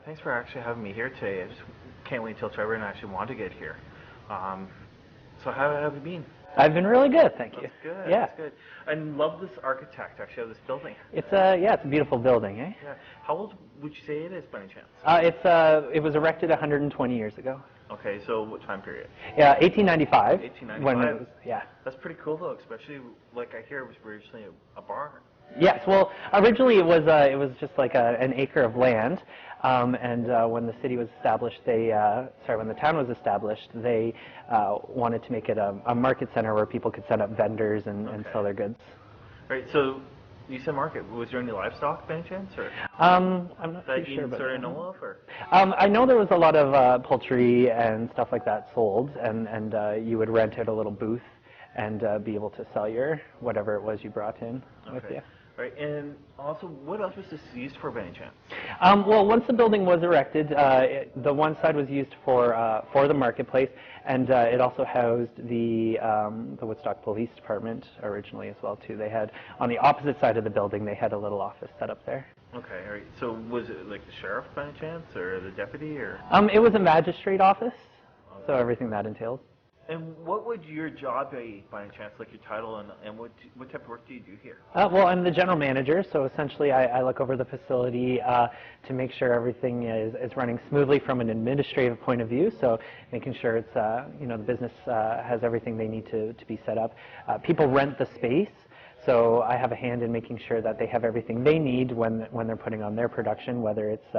Thanks for actually having me here today. I just can't wait till Trevor and I actually want to get here. So how have you been? I've been really good, thank you. That's good. Yeah. That's good. I love this architect actually of this building. It's it's a beautiful building, eh? Yeah. How old would you say it is by any chance? It was erected 120 years ago. Okay, so what time period? Yeah, 1895. 1895. When it was, yeah. That's pretty cool though, especially like I hear it was originally a barn. Yes, well, originally it was just like an acre of land, and when the city was established, when the town was established, they wanted to make it a market center where people could set up vendors and sell their goods. Right. So you said market. Was there any livestock by any chance, or I'm not that too you sure about sort that. of know of, or? I know there was a lot of poultry and stuff like that sold, and you would rent out a little booth and be able to sell your whatever it was you brought in with you. Right, and also, what else was this used for by any chance? Well, once the building was erected, the one side was used for the marketplace, and it also housed the Woodstock Police Department originally as well too. They had on the opposite side of the building, they had a little office set up there. Okay, all right. So was it like the sheriff by any chance, or the deputy, or? It was a magistrate office, so everything that entails. And what would your job be by any chance, like your title, and what type of work do you do here? Well, I'm the general manager, so essentially I look over the facility to make sure everything is running smoothly from an administrative point of view, so making sure it's, the business has everything they need to be set up. People rent the space, so I have a hand in making sure that they have everything they need when they're putting on their production, whether it's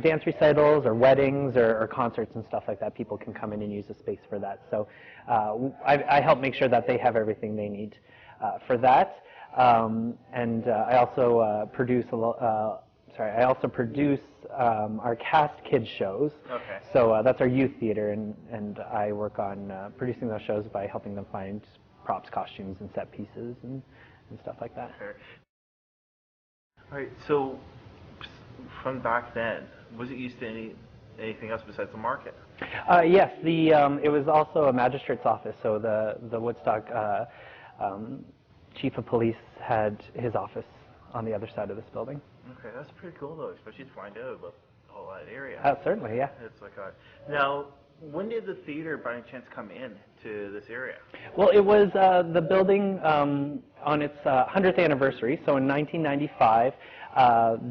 dance recitals or weddings or concerts and stuff like that. People can come in and use the space for that. So I help make sure that they have everything they need for that. And I also produce our cast kids shows. Okay. So that's our youth theater, and I work on producing those shows by helping them find props, costumes, and set pieces and stuff like that. Okay. All right. So from back then, was it used to anything else besides the market? Yes, it was also a magistrate's office. So the Woodstock chief of police had his office on the other side of this building. Okay, that's pretty cool though, especially to find out about all that area. Certainly, yeah. It's like now, when did the theater by any chance come in to this area? Well, it was the building on its 100th anniversary. So in 1995,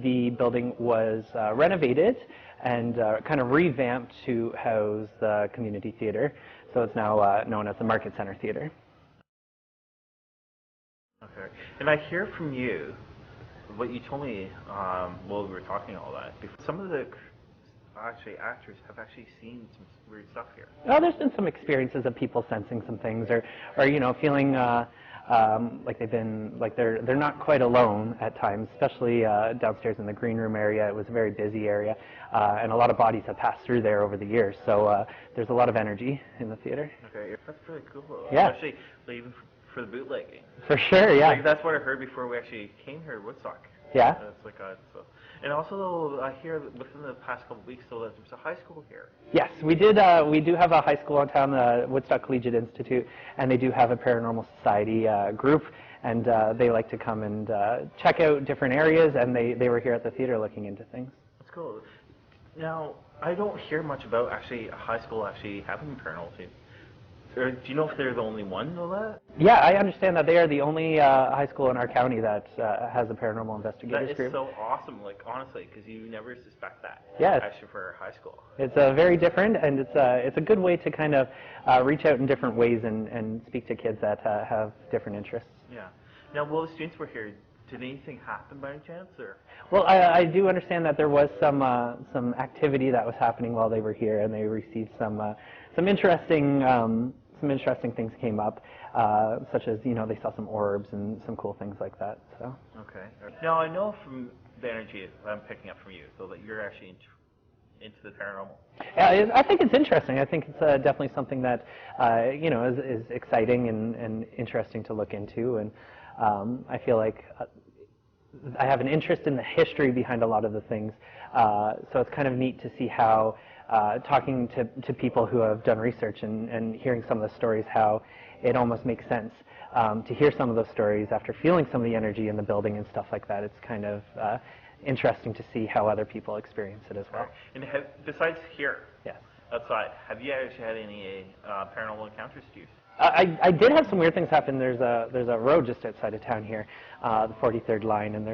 the building was renovated and kind of revamped to house the community theater. So it's now known as the Market Center Theater. Okay. And I hear from you, what you told me while we were talking all that, some of the actors have actually seen some weird stuff here. Well, there's been some experiences of people sensing some things or feeling like they're not quite alone at times, especially downstairs in the green room area. It was a very busy area, and a lot of bodies have passed through there over the years. So there's a lot of energy in the theater. Okay, that's really cool. Yeah. Especially even for the bootlegging. For sure, yeah. Like, that's what I heard before we actually came here to Woodstock. Yeah. That's like and also I hear that within the past couple of weeks, though, that there's a high school here. Yes, we did. We do have a high school in town, the Woodstock Collegiate Institute, and they do have a paranormal society group, and they like to come and check out different areas, and they were here at the theater looking into things. That's cool. Now, I don't hear much about actually a high school actually having paranormal team. Or do you know if they're the only one of that? Yeah, I understand that they are the only high school in our county that has a paranormal investigators group. That is so awesome, like, honestly, because you never suspect that. Yes. Actually, for high school. It's very different, and it's a good way to kind of reach out in different ways and speak to kids that have different interests. Yeah. Now, while the students were here, did anything happen by any chance, or? Well, I do understand that there was some activity that was happening while they were here, and they received some interesting things came up, such as, they saw some orbs and some cool things like that. So. Okay. Now, I know from the energy that I'm picking up from you, so that you're actually into the paranormal. Yeah, I think it's interesting. I think it's definitely something that, is exciting and interesting to look into. And I feel like I have an interest in the history behind a lot of the things. So it's kind of neat to see how talking to people who have done research and hearing some of the stories, how it almost makes sense to hear some of those stories after feeling some of the energy in the building and stuff like that. It's kind of interesting to see how other people experience it as well. And besides here, Yes. outside, have you actually had any paranormal encounters, Steve? I did have some weird things happen. There's a road just outside of town here, the 43rd line, and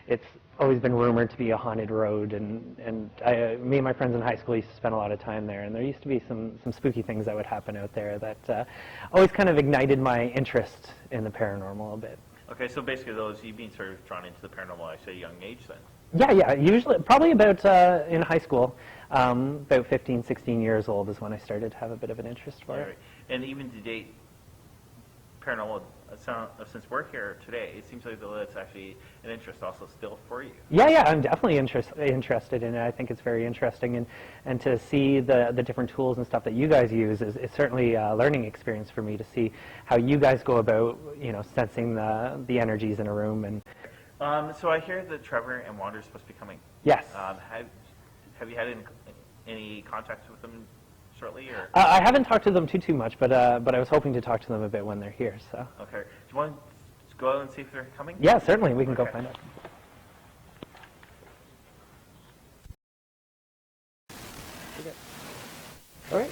it's always been rumored to be a haunted road. And me and my friends in high school used to spend a lot of time there, and there used to be some spooky things that would happen out there that always kind of ignited my interest in the paranormal a bit. Okay, so basically you've been sort of drawn into the paranormal at a young age then? Yeah, usually, probably about in high school, about 15, 16 years old is when I started to have a bit of an interest for it. And even to date, paranormal, since we're here today, it seems like it's actually an interest also still for you. Yeah, I'm definitely interested in it. I think it's very interesting, and to see the different tools and stuff that you guys use is certainly a learning experience for me to see how you guys go about, sensing the energies in a room. And so I hear that Trevor and Wanda are supposed to be coming. Yes. Have you had any contact with them shortly, or? I haven't talked to them too much, but I was hoping to talk to them a bit when they're here. So. Okay. Do you want to go out and see if they're coming? Yeah, certainly. We can go find out. Okay. All right.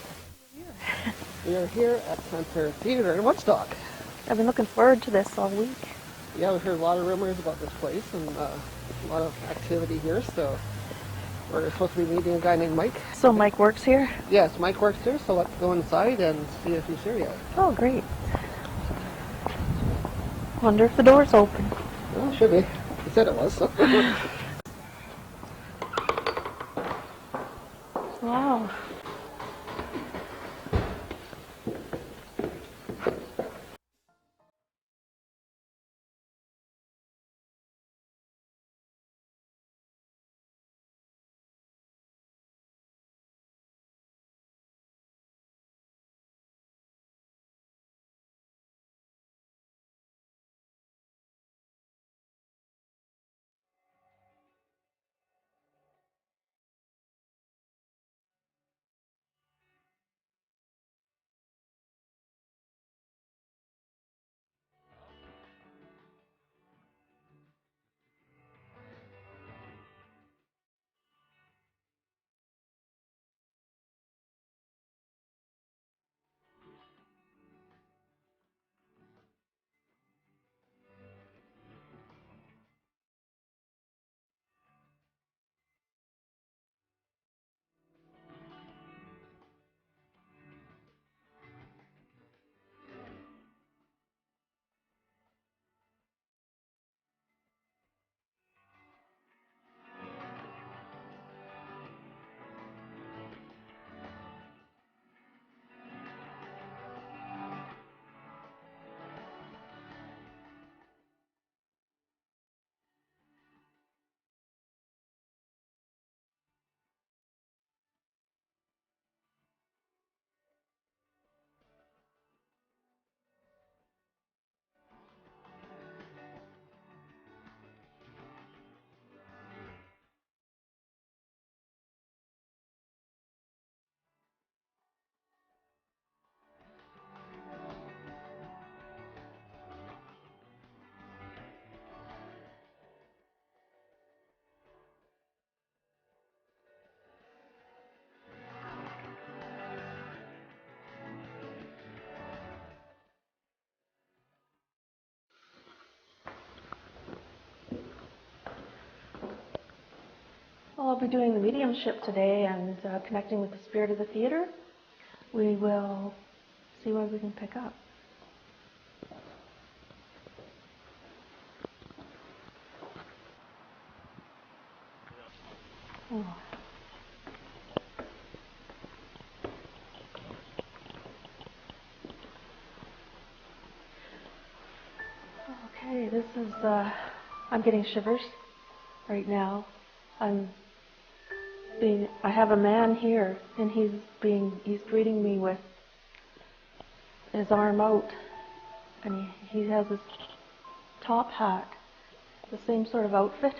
We are here at Center Theatre in Woodstock. I've been looking forward to this all week. Yeah, we've heard a lot of rumors about this place and a lot of activity here, so we're supposed to be meeting a guy named Mike. So Mike works here? Yes, Mike works here, so let's go inside and see if he's here yet. Oh, great. Wonder if the door's open. Well, it should be. He said it was, so. Wow. Well, I'll be doing the mediumship today and connecting with the spirit of the theater. We will see what we can pick up. Oh. Okay, this is, I'm getting shivers right now. I have a man here, and he's greeting me with his arm out, and he has his top hat, the same sort of outfit,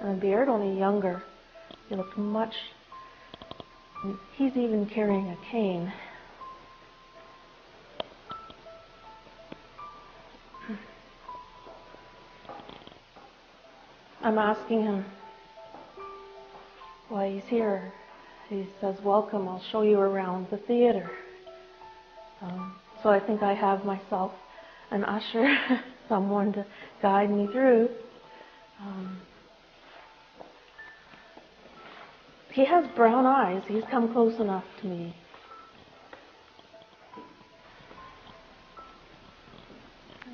and a beard, only younger. He looks much, he's even carrying a cane. I'm asking him why he's here. He says, welcome, I'll show you around the theater. So I think I have myself an usher, someone to guide me through. He has brown eyes. He's come close enough to me.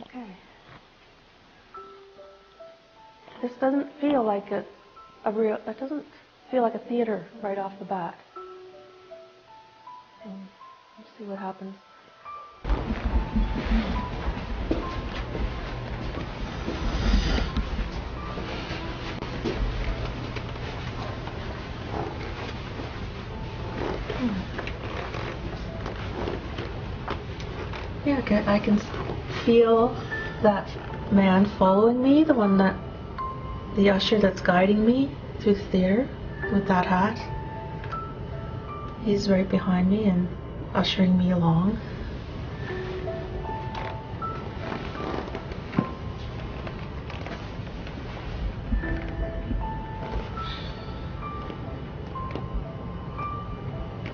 Okay. This doesn't feel like it doesn't feel like a theater right off the bat. Let's see what happens. Yeah, I can feel that man following me, the usher that's guiding me through the theater with that hat. He's right behind me and ushering me along.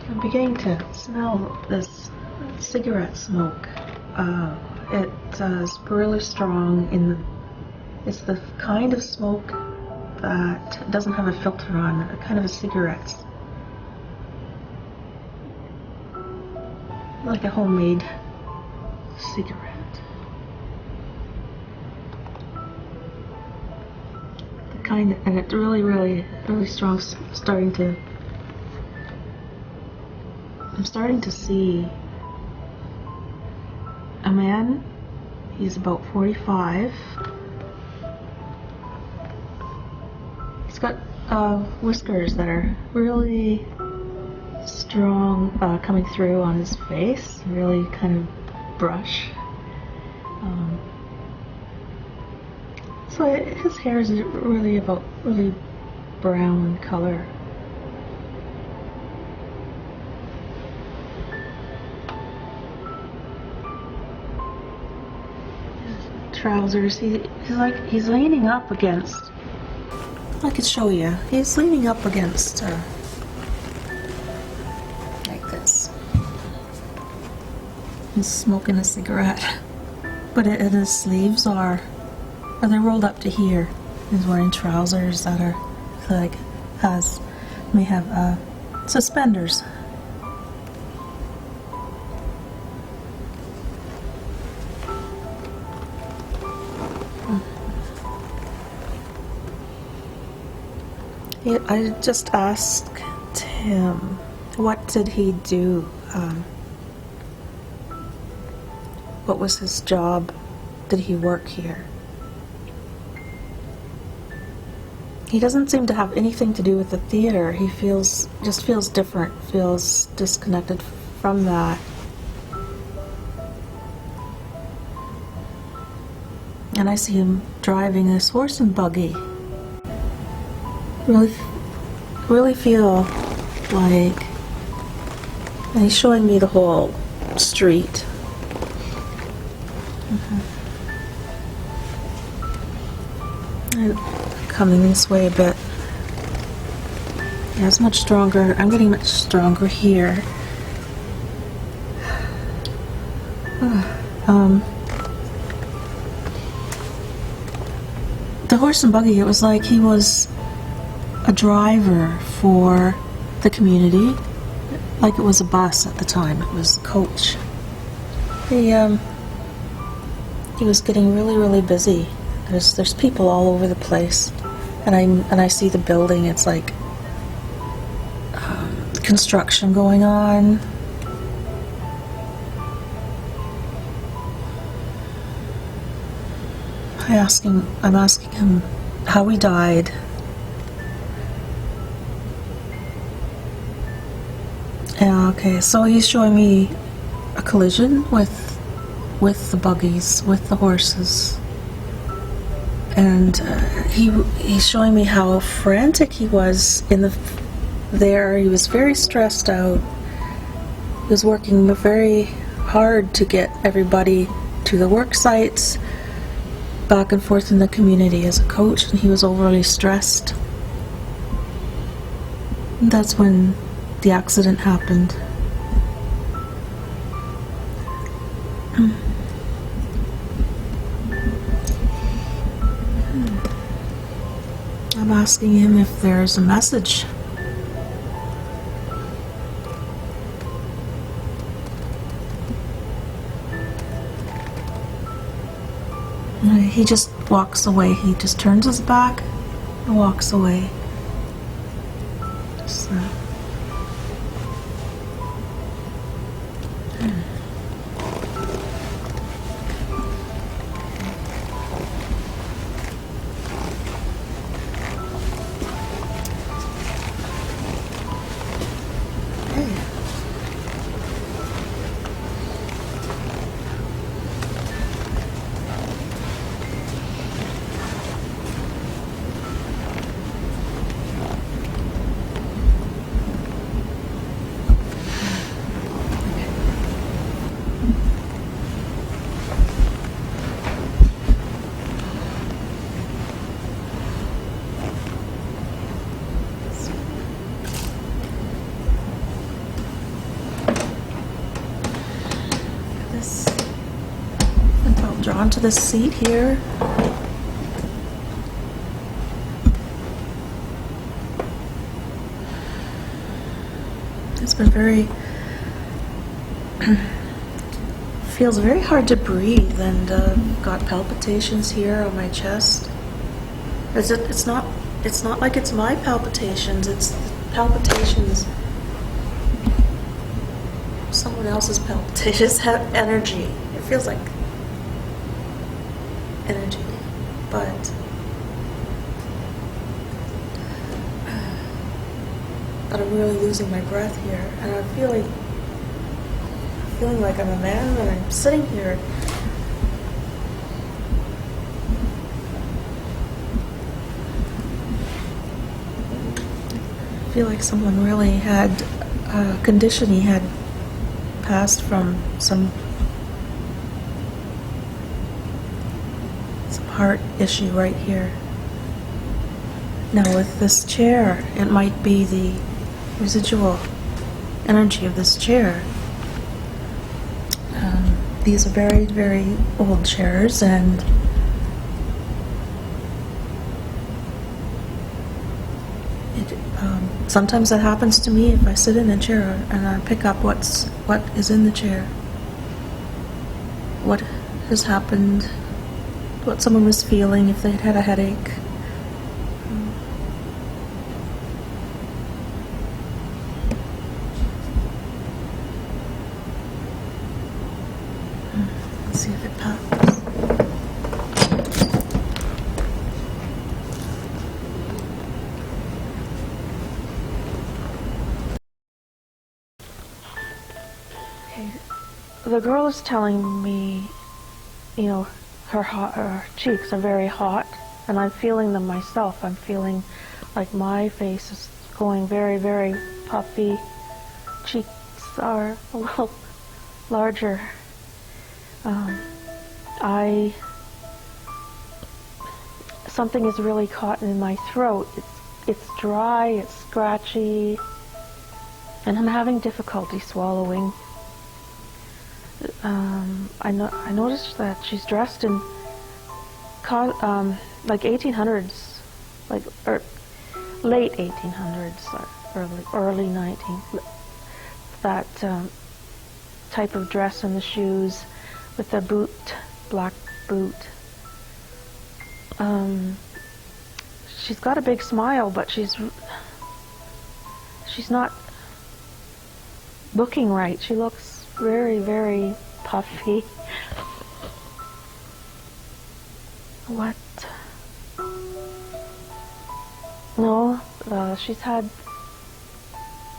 I'm beginning to smell this cigarette smoke. It's really strong. It's the kind of smoke that doesn't have a filter on, a kind of a cigarette. Like a homemade cigarette. The kind of, and it's really, really, really strong. I'm starting to see a man. He's about 45. He's got whiskers that are really strong, coming through on his face, really kind of brush. So his hair is really brown color. Trousers. He's leaning up against. I could show you. He's leaning up against like this. He's smoking a cigarette, but his sleeves are they're rolled up to here. He's wearing trousers that are may have suspenders. I just asked him, what did he do? What was his job? Did he work here? He doesn't seem to have anything to do with the theater. He just feels different, feels disconnected from that. And I see him driving this horse and buggy. Really feel like, and he's showing me the whole street. I'm coming this way a bit. Yeah, it's much stronger. I'm getting much stronger here. The horse and buggy, it was like he was a driver for the community, like it was a bus at the time. It was a coach. He was getting really busy. There's people all over the place, and I see the building. It's like construction going on. I'm asking him how he died. Yeah, okay, so he's showing me a collision with the buggies, with the horses. And he's showing me how frantic he was there. He was very stressed out. He was working very hard to get everybody to the work sites. back and forth in the community as a coach, and he was overly stressed. And that's when the accident happened. I'm asking him if there's a message. He just walks away. He just turns his back and walks away. Just, drawn to this seat here. It's been very feels very hard to breathe, and got palpitations here on my chest. It's not like it's my palpitations, it's palpitations, someone else's palpitations have energy. It feels like energy, but I'm really losing my breath here, and I'm feeling like I'm a man when I'm sitting here. I feel like someone really had a condition he had passed from some heart issue right here. Now with this chair, it might be the residual energy of this chair. These are very, very old chairs, and sometimes that happens to me if I sit in a chair and I pick up what is in the chair, what has happened, what someone was feeling, if they had a headache. Let's see if it pops. Okay. The girl is telling me, you know, her cheeks are very hot, and I'm feeling them myself. I'm feeling like my face is going very, very puffy. Cheeks are a little larger. Something is really caught in my throat. It's dry, it's scratchy, and I'm having difficulty swallowing. I noticed that she's dressed in like 1800s, or late 1800s, or early 19th. That type of dress and the shoes with the boot, black boot. She's got a big smile, but she's not looking right. She looks very, very puffy. What? No, she's had,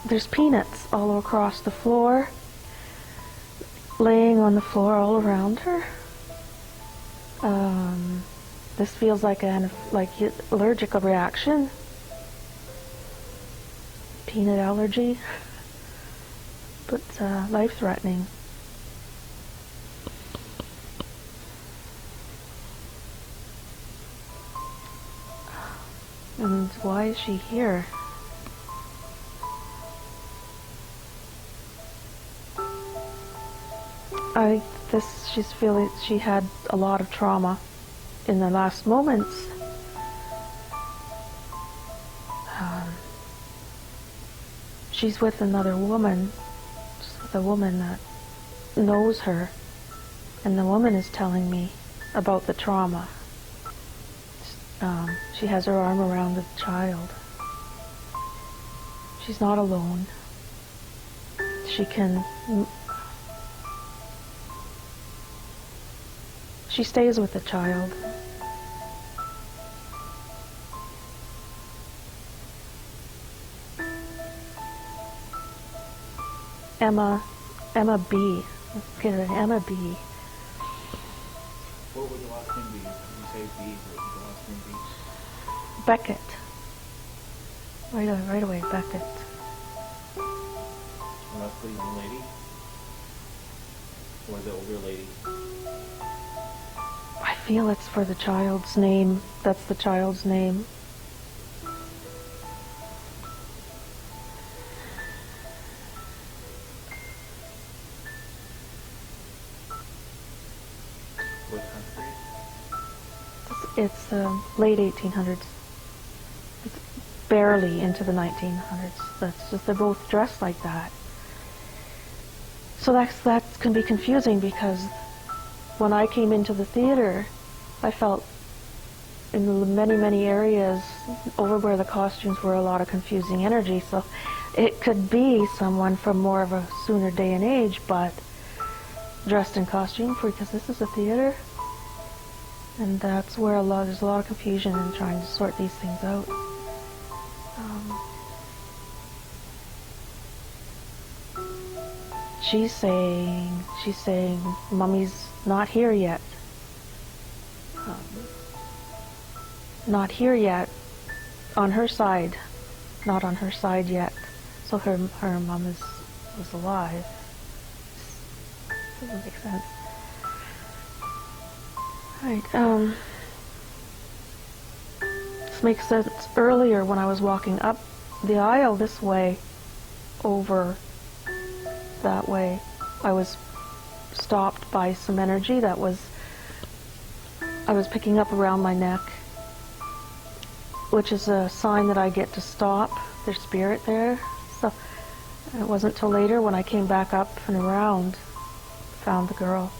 there's peanuts all across the floor, laying on the floor all around her. This feels like an allergic reaction. Peanut allergy, but life-threatening. And why is she here? She's feeling she had a lot of trauma in the last moments. She's with another woman, just with a woman that knows her, and the woman is telling me about the trauma. She has her arm around the child. She's not alone. She stays with the child. Emma B. Okay, Emma B. What would the last name be? You say B, what would the last name be? Beckett. Right away, Beckett. And that's the young lady? Or the older lady? I feel it's for the child's name. That's the child's name. What time period? It's late 1800s. It's barely into the 1900s. That's just, they're both dressed like that. So that can be confusing, because when I came into the theater, I felt in the many areas over where the costumes were a lot of confusing energy. So it could be someone from more of a sooner day and age, but dressed in costume, because this is a theater, and that's where there's a lot of confusion in trying to sort these things out. She's saying, Mummy's not here yet. Not here yet, on her side, not on her side yet. So her mom was alive. Doesn't make sense. Right. This makes sense. Earlier, when I was walking up the aisle this way, over that way, I was stopped by some energy I was picking up around my neck, which is a sign that I get to stop. There's spirit there. So it wasn't till later when I came back up and around, found the girl.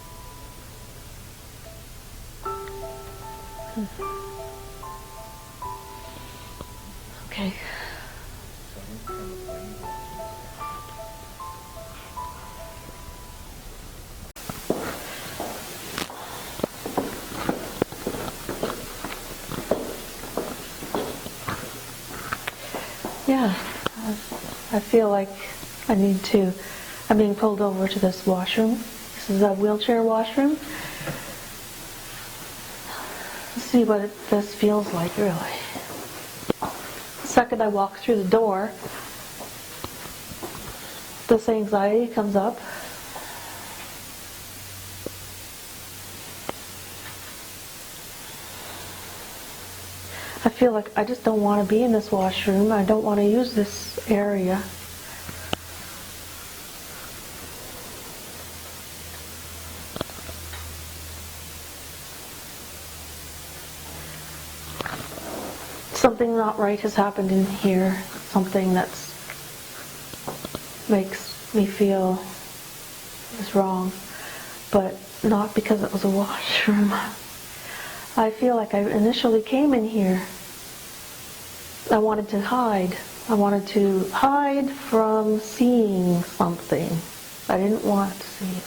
Okay. Yeah, I feel like I'm being pulled over to this washroom. This is a wheelchair washroom. Let's see what this feels like, really. The second I walk through the door, this anxiety comes up. I feel like I just don't want to be in this washroom. I don't want to use this area. Something not right has happened in here. Something that makes me feel it's wrong, but not because it was a washroom. I feel like I initially came in here, I wanted to hide. I wanted to hide from seeing something. I didn't want to see it.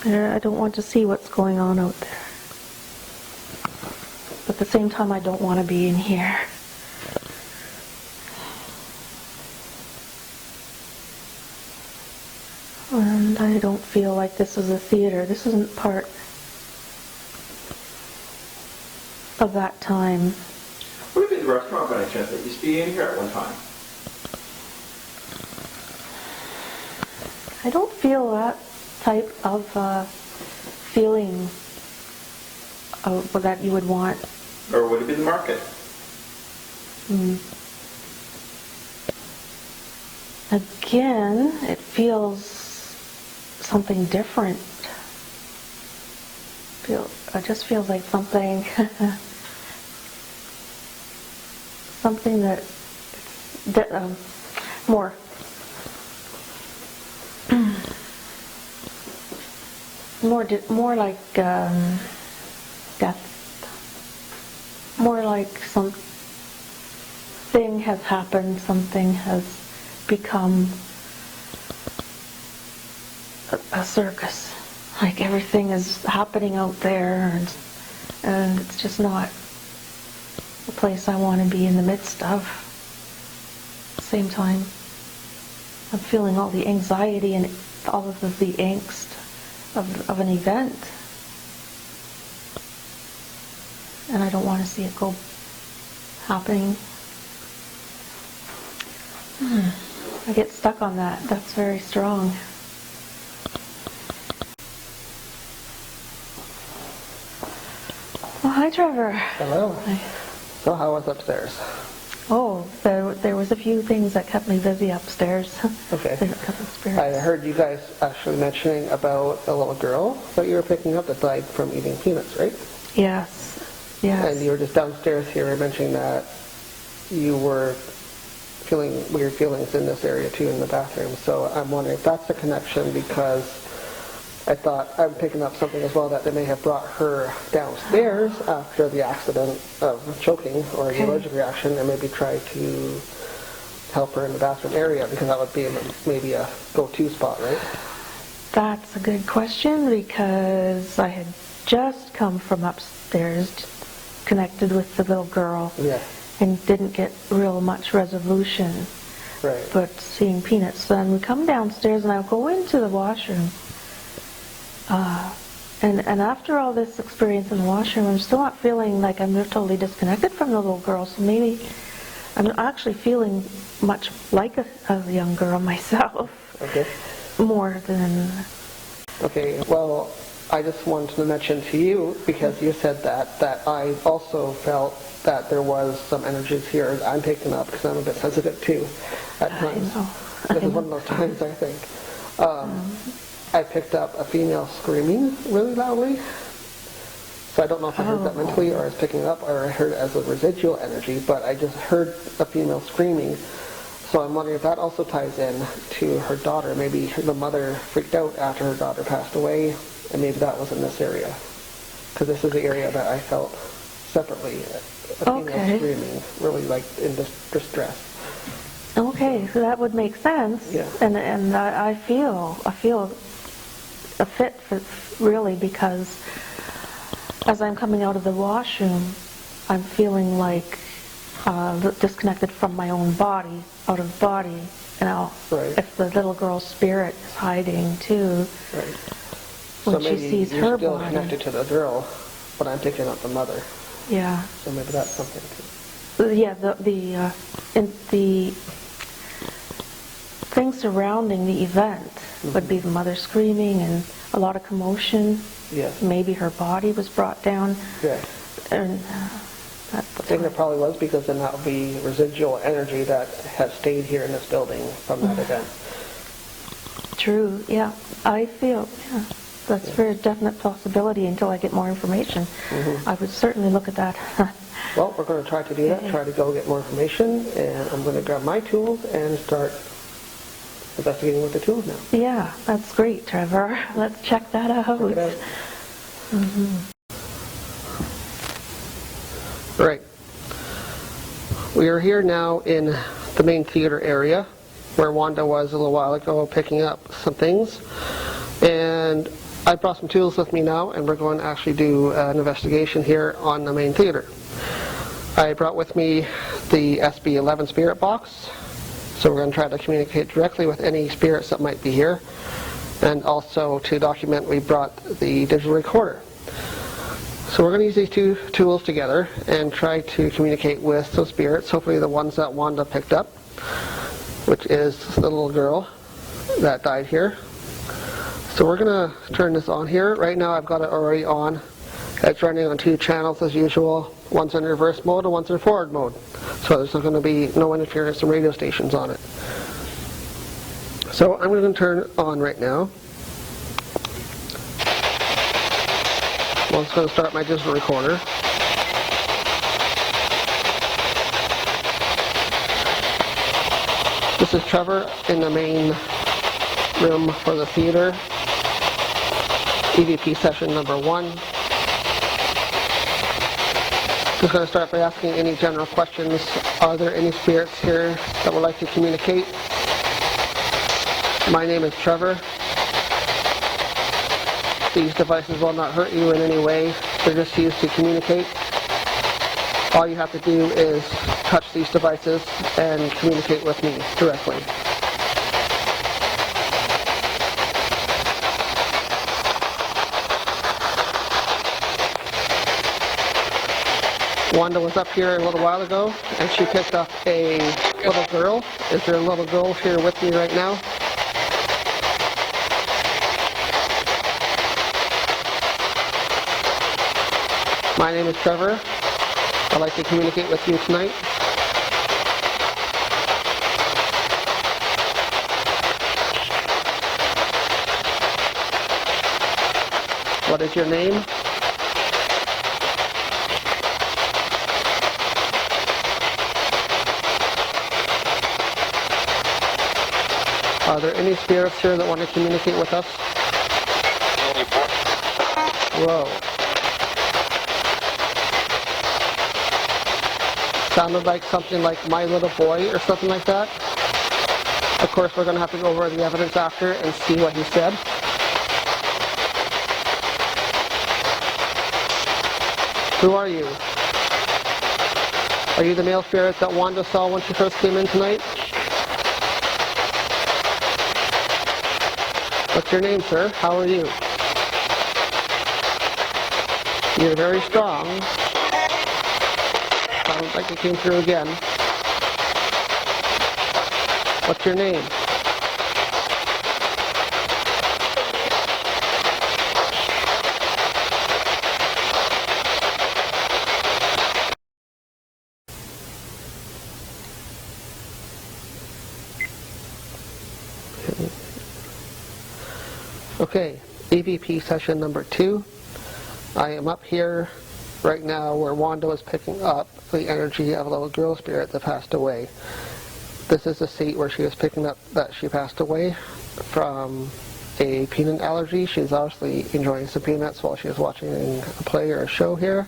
Yeah, I don't want to see what's going on out there. But at the same time, I don't want to be in here. And I don't feel like this is a theater. This isn't part of that time. Would it be the restaurant by any chance that used to be in here at one time? I don't feel that type of feeling that you would want. Or would it be the market? Again, it feels something different. It just feels like something, something that more. More like death. More like something has happened, something has become a circus. Like everything is happening out there, and it's just not a place I want to be in the midst of. At the same time, I'm feeling all the anxiety and all of the angst of an event. And I don't want to see it go happening. I get stuck on that. That's very strong. Oh, hi, Trevor. Hello. Hi. So how was upstairs? Oh, there was a few things that kept me busy upstairs. Okay. There were a couple of spirits. I heard you guys actually mentioning about a little girl that you were picking up that died from eating peanuts, right? Yes. Yes. And you were just downstairs here mentioning that you were feeling weird feelings in this area too in the bathroom. So I'm wondering if that's a connection, because I thought I'm picking up something as well that they may have brought her downstairs after the accident of choking or an allergic reaction, and maybe try to help her in the bathroom area, because that would be maybe a go-to spot, right? That's a good question, because I had just come from upstairs, connected with the little girl, and didn't get real much resolution. Right. But seeing peanuts, then we come downstairs and I'll go into the washroom. And after all this experience in the washroom, I'm still not feeling like I'm totally disconnected from the little girl. So maybe I'm actually feeling much like a young girl myself. Okay. More than... Okay, well, I just wanted to mention to you, because you said that I also felt that there was some energies here I'm picking up, because I'm a bit sensitive too at times. This is one of those times, I think. I picked up a female screaming really loudly. So I don't know if I heard that mentally, or I was picking it up, or I heard it as a residual energy, but I just heard a female screaming. So I'm wondering if that also ties in to her daughter. Maybe the mother freaked out after her daughter passed away, and maybe that was in this area. Because this is the area that I felt separately. A female screaming, really like in distress. Okay, so that would make sense. Yeah. And I feel a fit for really, because as I'm coming out of the washroom, I'm feeling like disconnected from my own body, out of body. And if the little girl's spirit is hiding too, when so she sees her body. You're still connected to the girl, but I'm picking up the mother. Yeah. So maybe that's something too. Yeah, the things surrounding the event would be the mother screaming and a lot of commotion. Yes. Maybe her body was brought down. Yeah. And I think there probably was, because then that would be residual energy that has stayed here in this building from that event. True. Yeah. I feel. Yeah. That's a very definite possibility until I get more information. I would certainly look at that. Well, we're going to try to do that, try to go get more information, and I'm going to grab my tools and start investigating with the tools now. Yeah, that's great, Trevor. Let's check that out. Check it out. Right. We are here now in the main theater area, where Wanda was a little while ago picking up some things. And I brought some tools with me now, and we're going to actually do an investigation here on the main theater. I brought with me the SB11 spirit box, so we're going to try to communicate directly with any spirits that might be here. And also to document, we brought the digital recorder. So we're going to use these two tools together and try to communicate with some spirits, hopefully the ones that Wanda picked up, which is the little girl that died here. So we're going to turn this on here. Right now I've got it already on. It's running on 2 channels as usual. One's in reverse mode and one's in forward mode. So there's not going to be no interference from radio stations on it. So I'm going to turn it on right now. Well, it's going to start my digital recorder. This is Trevor in the main room for the theater. EVP session number 1. Just going to start by asking any general questions. Are there any spirits here that would like to communicate? My name is Trevor. These devices will not hurt you in any way. They're just used to communicate. All you have to do is touch these devices and communicate with me directly. Wanda was up here a little while ago and she picked up a little girl. Is there a little girl here with me right now? My name is Trevor. I'd like to communicate with you tonight. What is your name? Are there any spirits here that want to communicate with us? Whoa. Sounded like something like My Little Boy or something like that. Of course, we're going to have to go over the evidence after and see what he said. Who are you? Are you the male spirit that Wanda saw when she first came in tonight? What's your name, sir? How are you? You're very strong. Sounds like it came through again. What's your name? Okay, EVP session number 2. I am up here right now where Wanda was picking up the energy of a little girl spirit that passed away. This is the seat where she was picking up that she passed away from a peanut allergy. She's obviously enjoying some peanuts while she was watching a play or a show here.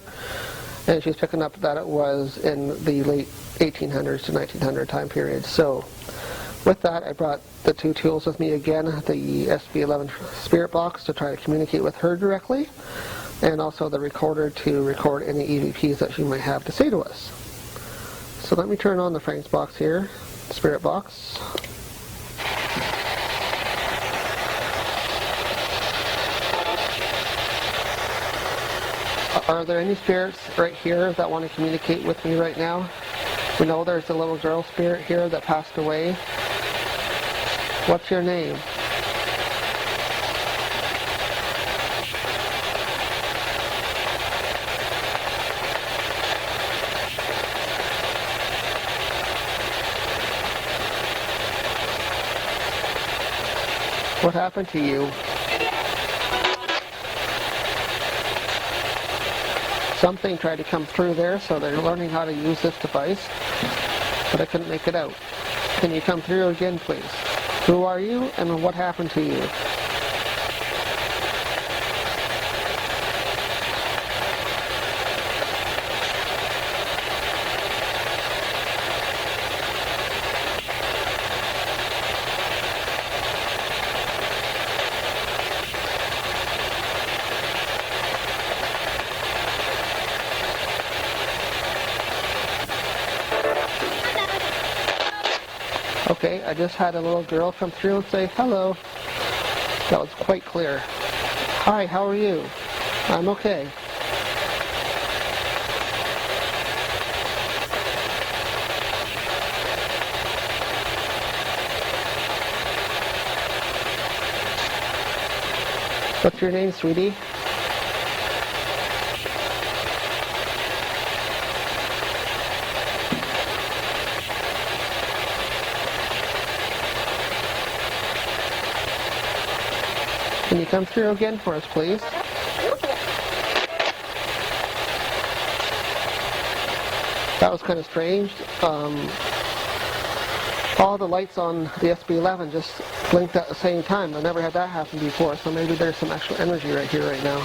And she's picking up that it was in the late 1800s to 1900 time period. So with that, I brought the 2 tools with me again, the SB11 spirit box to try to communicate with her directly, and also the recorder to record any EVPs that she might have to say to us. So let me turn on the Frank's box here, spirit box. Are there any spirits right here that want to communicate with me right now? We know there's a little girl spirit here that passed away. What's your name? What happened to you? Something tried to come through there, so they're learning how to use this device, but I couldn't make it out. Can you come through again, please? Who are you, and what happened to you? Okay, I just had a little girl come through and say hello. That was quite clear. Hi, how are you? I'm okay. What's your name, sweetie? Can you come through again for us, please? That was kind of strange. All the lights on the SB11 just blinked at the same time. I've never had that happen before, so maybe there's some actual energy right here, right now.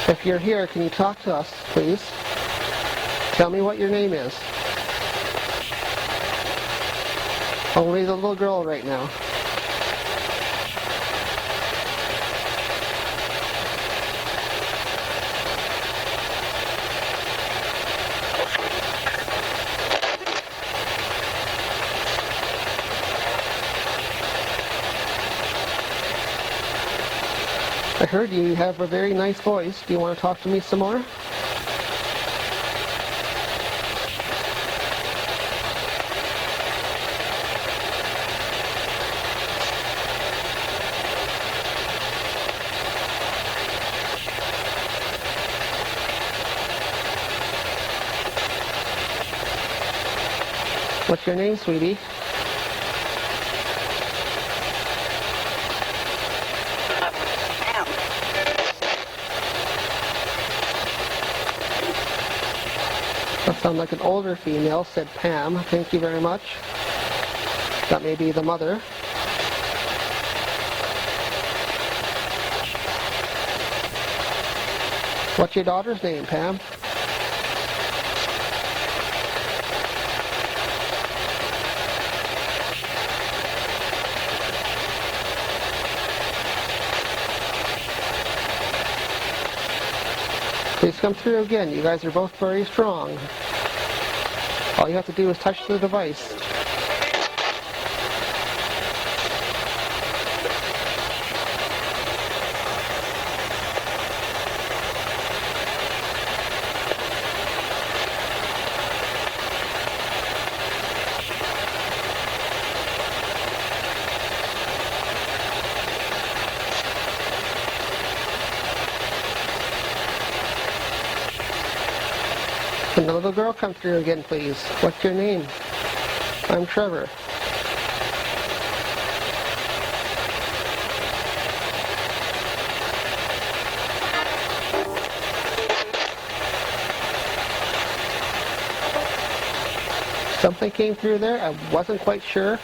If you're here, can you talk to us, please? Tell me what your name is. Only the little girl right now. I heard you have a very nice voice. Do you want to talk to me some more? What's your name, sweetie? That sounds like an older female, said Pam. Thank you very much. That may be the mother. What's your daughter's name, Pam? Please come through again. You guys are both very strong. All you have to do is touch the device. Can the little girl come through again, please? What's your name? I'm Trevor. Something came through there. I wasn't quite sure.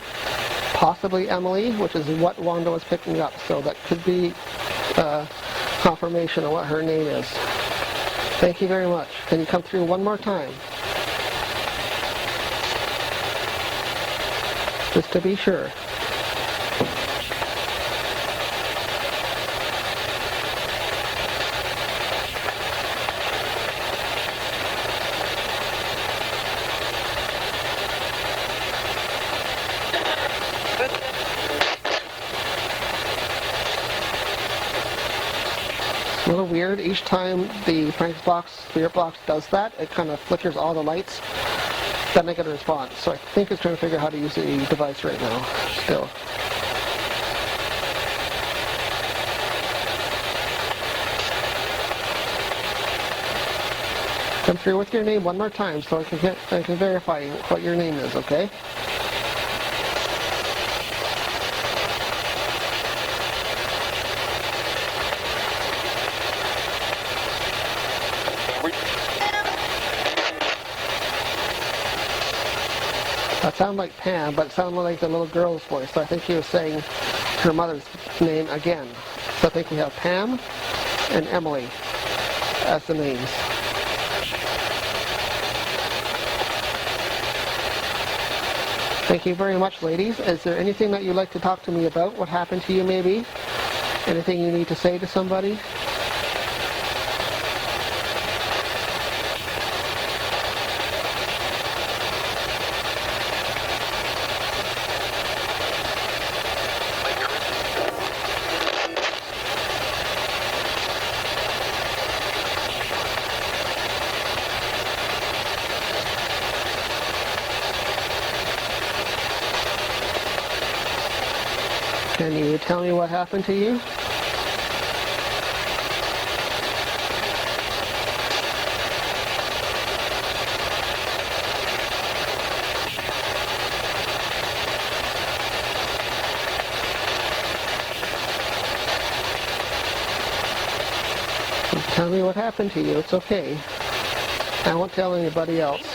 Possibly Emily, which is what Wanda was picking up. So that could be confirmation of what her name is. Thank you very much. Can you come through one more time? Just to be sure. A little weird. Each time the Frank's box, spirit box does that, it kind of flickers all the lights. Then I get a response. So I think it's trying to figure out how to use the device right now, still. Come through with your name one more time so I can verify what your name is, okay? That sounded like Pam, but it sounded like the little girl's voice. So I think he was saying her mother's name again. So I think we have Pam and Emily as the names. Thank you very much, ladies. Is there anything that you'd like to talk to me about? What happened to you, maybe? Anything you need to say to somebody? Can you tell me what happened to you? Tell me what happened to you. It's okay. I won't tell anybody else.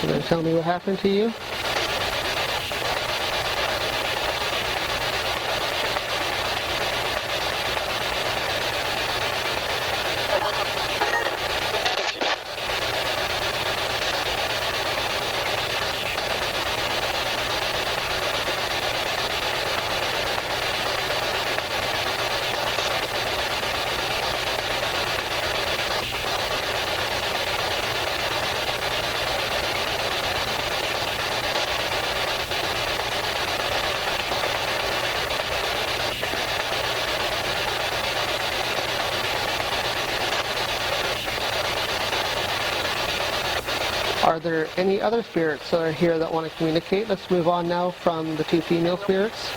And then tell me what happened to you. Are there any other spirits that are here that want to communicate? Let's move on now from the two female spirits.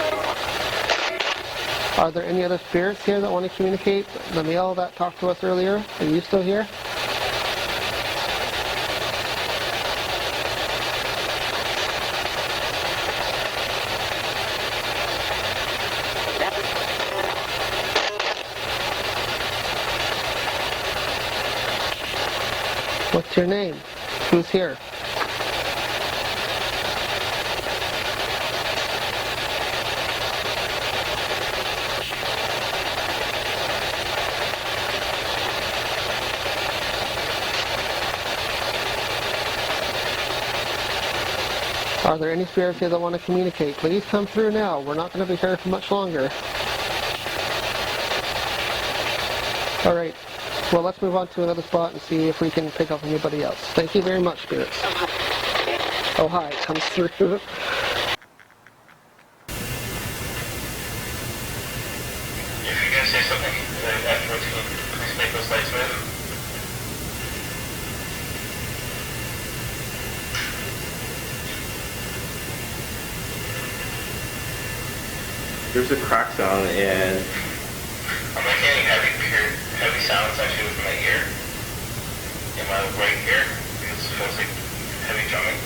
Are there any other spirits here that want to communicate? The male that talked to us earlier, are you still here? What's your name? Who's here? Are there any spirits here that want to communicate? Please come through now. We're not going to be here for much longer. All right. Well, let's move on to another spot and see if we can pick up anybody else. Thank you very much, spirits. Oh, hi. It comes through. You're going to say something afterwards, please make those lights move. There's a crack sound and I'm not getting heavy sounds actually with my ear. In my right ear, because it feels like heavy drumming.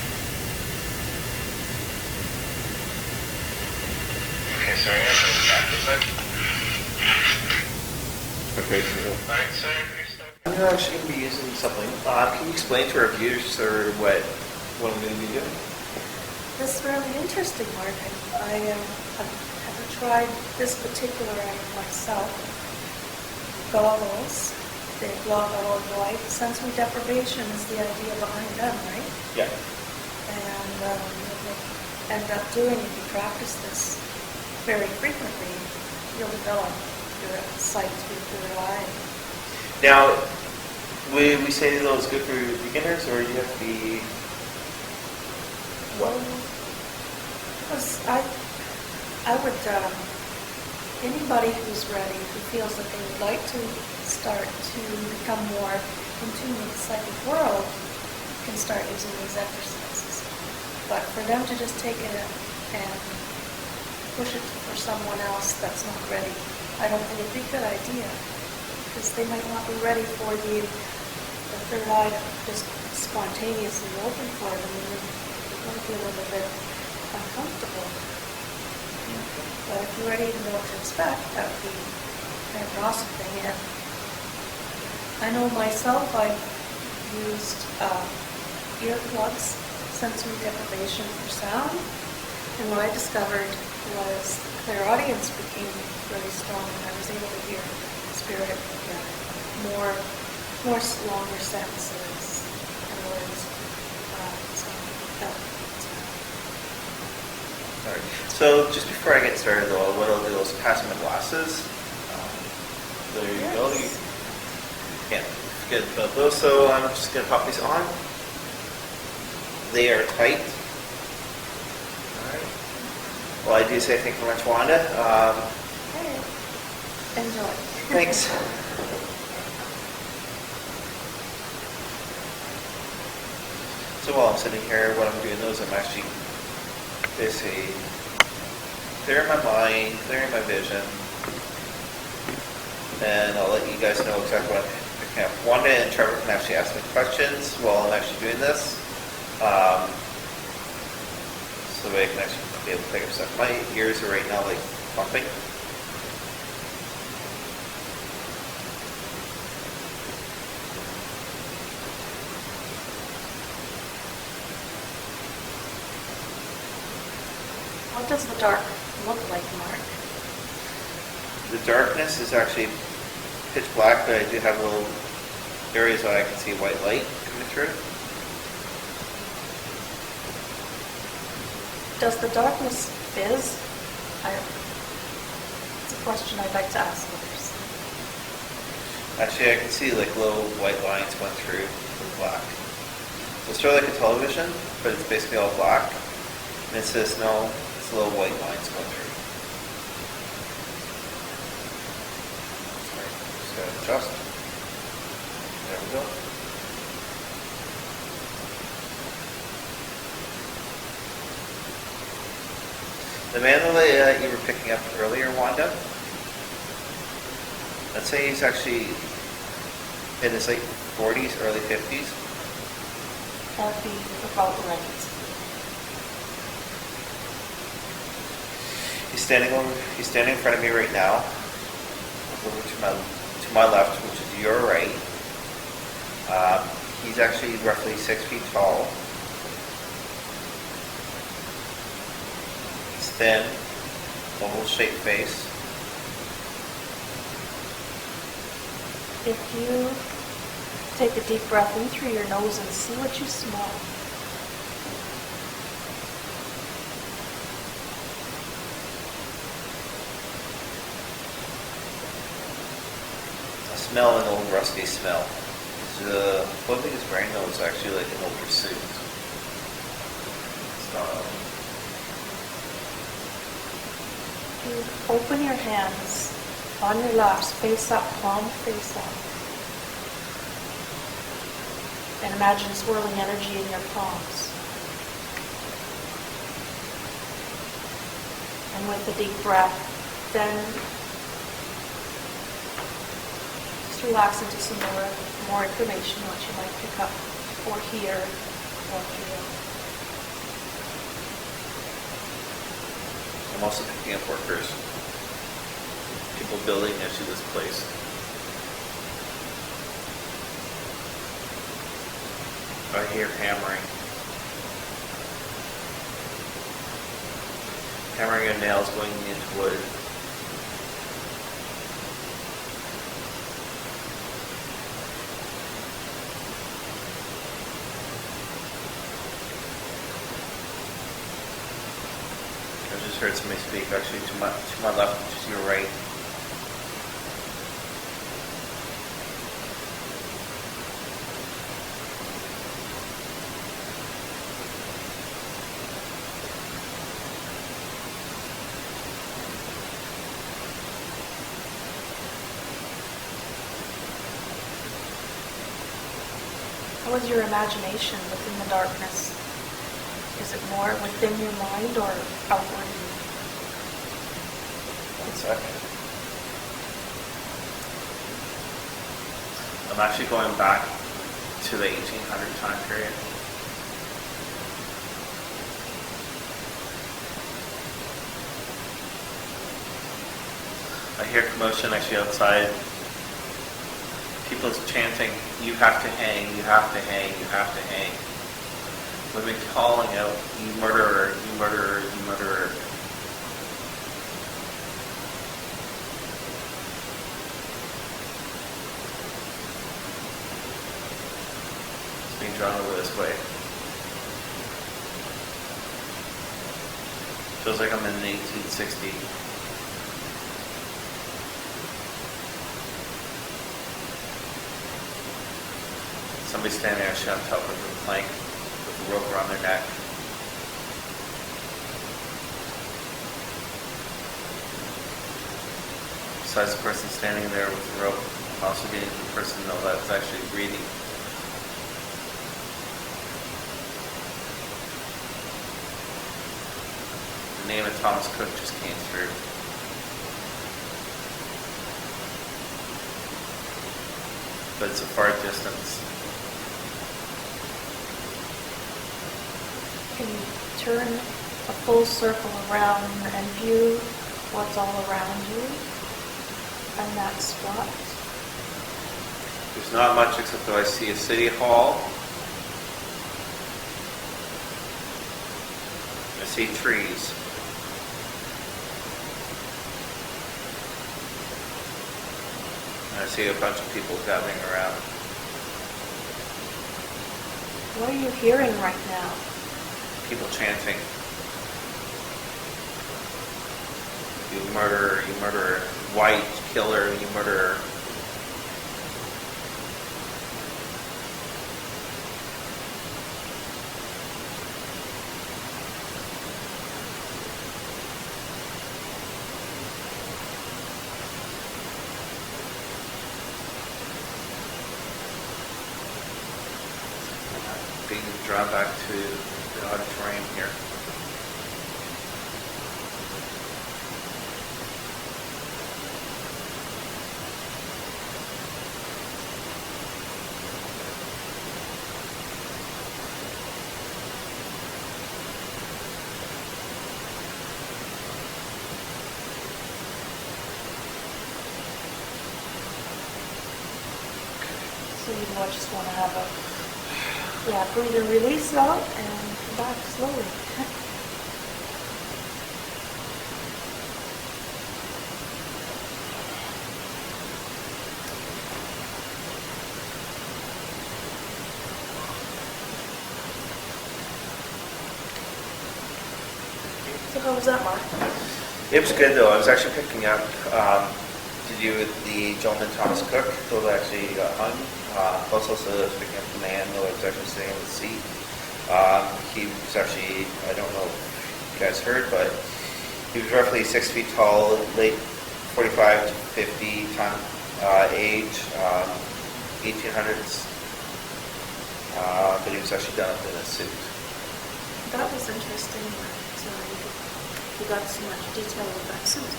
Okay, sorry, I'm going to back this side. Okay, so alright, sorry, I'm actually going to be using something. Can you explain to our viewers sir, what I'm going to be doing? That's really interesting, Mark. I haven't tried this particular item myself. Goggles, they block out all the light. Sensory deprivation is the idea behind them, right? Yeah. And what they end up doing, if you practice this very frequently, you'll develop your sight through your eye. Now, would we say that it's good for beginners, or you have to be what? I would, anybody who's ready, who feels that they would like to start to become more in tune with the psychic world, can start using these exercises. But for them to just take it and push it for someone else that's not ready, I don't think it'd be a good idea, because they might not be ready for the third eye to just spontaneously open for them, and they're going to be a little bit uncomfortable. But if you're ready to know what to expect, that would be kind of an awesome thing. And I know myself, I've used earplugs, sensory deprivation for sound, and what I discovered was clairaudience became really strong, and I was able to hear spirit more longer sentences and words. Alright, so just before I get started though, what I'll do is pass my glasses. There you go. You can't forget about those. So I'm just going to pop these on. They are tight. Alright. Well, I do say thank you very much, Wanda. Enjoy. Thanks. So while I'm sitting here, what I'm doing is I'm actually basically clearing my mind, clearing my vision, and I'll let you guys know exactly what I can. Wanda and Trevor can actually ask me questions while I'm actually doing this, so that I can actually be able to pick up stuff. My ears are right now like pumping. What does the dark look like, Mark? The darkness is actually pitch black, but I do have little areas that I can see white light coming through. Does the darkness fizz? It's a question I'd like to ask others. Actually, I can see like little white lines going through the black. So it's sort of like a television, but it's basically all black. And it says no, it's little white lines going through. Sorry, just gotta adjust. There we go. The man that you were picking up earlier, Wanda, let's say he's actually in his late 40s, early 50s. That would be about right. He's standing in front of me right now. Over to my left, which is your right. He's actually roughly 6 feet tall. He's thin, oval-shaped face. If you take a deep breath in through your nose and see what you smell. I smell an old rusty smell. One thing his brain knows is actually like an older suit. It's not. You open your hands on your laps, face up, palm face up. And imagine swirling energy in your palms. And with a deep breath, then just relax into some more information, what you might pick up or hear or feel. I'm also picking up workers. People building next to this place. I hear hammering. Hammering of nails going into wood. I just heard somebody speak actually to my left, which is your right. How is your imagination within the darkness? Is it more within your mind or outwardly? One second. I'm actually going back to the 1800 time period. I hear commotion actually outside. People chanting, "You have to hang, you have to hang, you have to hang." Women calling out, "You murderer, you murderer, you murderer." It's being drawn over this way. Feels like I'm in 1860. Somebody standing actually on top of the plank with a rope around their neck. Besides the person standing there with the rope, also getting the person to know that it's actually breathing. The name of Thomas Cook just came through. But it's a far distance. Can you turn a full circle around and view what's all around you and that spot? There's not much except that I see a city hall. I see trees. And I see a bunch of people gathering around. What are you hearing right now? People chanting. You murder, white killer, you murder. Being drawn back to the auditorium here. So you just want to have a breathe and release out and come back slowly. So how was that, Mark? It was good though. I was actually picking up to do with the gentleman Thomas Cook, who actually got hung. Also, I was picking up the man who was actually sitting in the seat. He was actually, I don't know if you guys heard, but he was roughly 6 feet tall, late 45 to 50 ton age, 1800s. But he was actually done up in a suit. That was interesting that you got so much detail with that suit.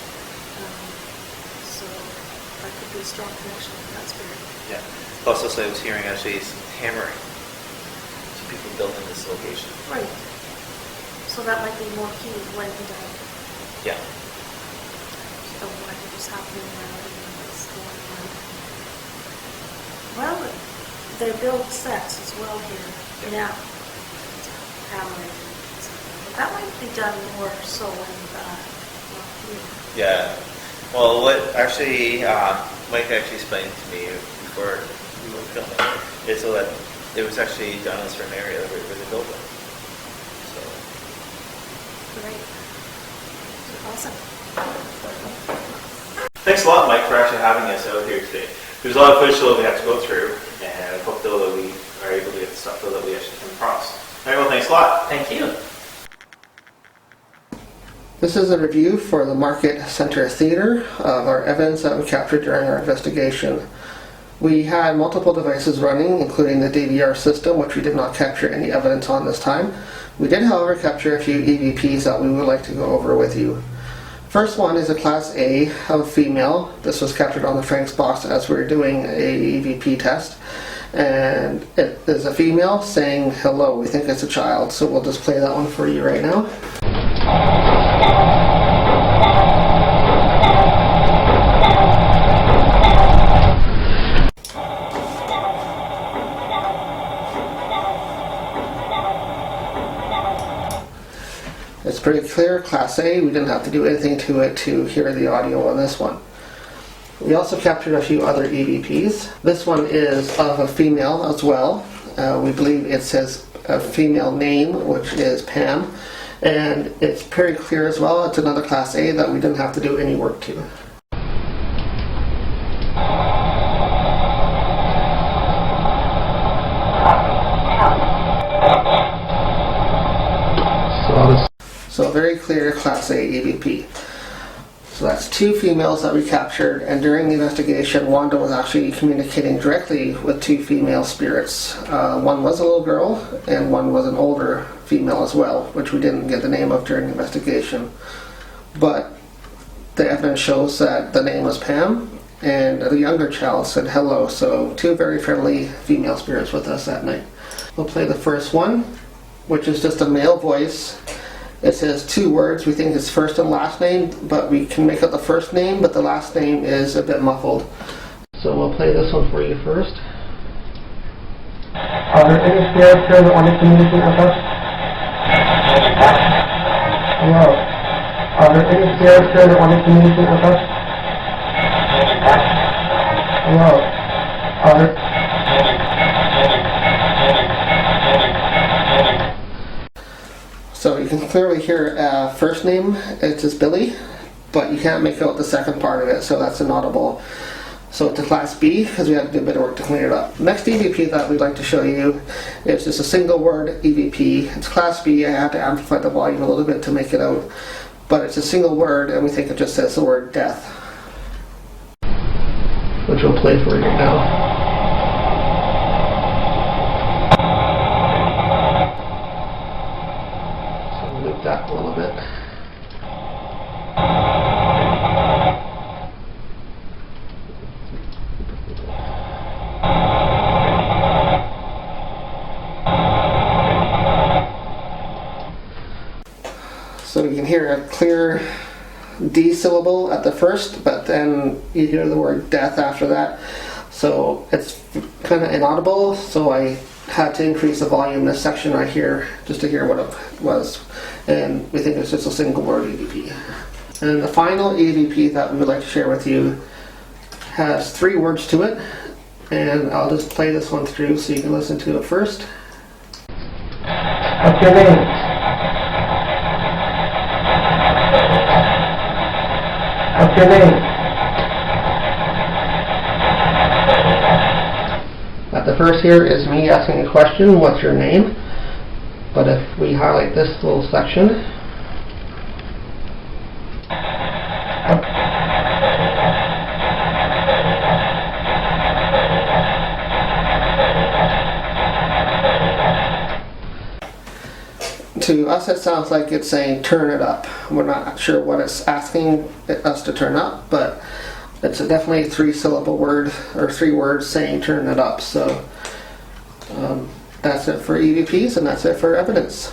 So that could be a strong connection with that spirit. Yeah. Also, I was hearing actually some hammering. Some people building this location. Right. So that might be more key when Yeah. of what is happening around and what's going on. Well, they build sets as well here now. Hammering. That might be done more so in here. Yeah. Well, what actually Mike actually explained to me before we were filming is so that it was actually done in a certain area where they built it. So. Great. Awesome. Thanks a lot, Mike, for actually having us out here today. There's a lot of footage that we have to go through, and I hope though that we are able to get the stuff though that we actually come across. All right, well, thanks a lot. Thank you. This is a review for the Market Center Theatre of our evidence that we captured during our investigation. We had multiple devices running, including the DVR system, which we did not capture any evidence on this time. We did, however, capture a few EVPs that we would like to go over with you. First one is a Class A of female. This was captured on the Frank's box as we were doing a EVP test. And it is a female saying hello. We think it's a child, so we'll just play that one for you right now. It's pretty clear, Class A. We didn't have to do anything to it to hear the audio on this one. We also captured a few other EVPs. This one is of a female as well. We believe it says a female name, which is Pam. And it's very clear as well. It's another Class A that we didn't have to do any work to. clear Class A EVP. So that's 2 females that we captured, and during the investigation, Wanda was actually communicating directly with 2 female spirits. One was a little girl, and one was an older female as well, which we didn't get the name of during the investigation. But the evidence shows that the name was Pam, and the younger child said hello, so 2 very friendly female spirits with us that night. We'll play the first one, which is just a male voice. It says 2 words. We think it's first and last name, but we can make out the first name, but the last name is a bit muffled. So we'll play this one for you first. Are there any spirits here that want to communicate with us? Hello. Are there any spirits here that want to communicate with us? Hello. Are there... So you can clearly hear first name, it says Billy, but you can't make out the second part of it, so that's inaudible. So it's a Class B, because we had to do a bit of work to clean it up. Next EVP that we'd like to show you is just a single word EVP. It's Class B. I have to amplify the volume a little bit to make it out, but it's a single word, and we think it just says the word death, which we'll play for you now. That a little bit. So you can hear a clear D syllable at the first, but then you hear the word death after that. So it's kind of inaudible, so I had to increase the volume in this section right here just to hear what it was. And we think it's just a single word EVP. And the final EVP that we would like to share with you has 3 words to it, and I'll just play this one through so you can listen to it first. What's your name? What's your name? The first here is me asking a question, what's your name? But if we highlight this little section, to us it sounds like it's saying turn it up. We're not sure what it's asking us to turn up, but it's definitely a 3-syllable word, or 3 words saying turn it up. So that's it for EVPs, and that's it for evidence.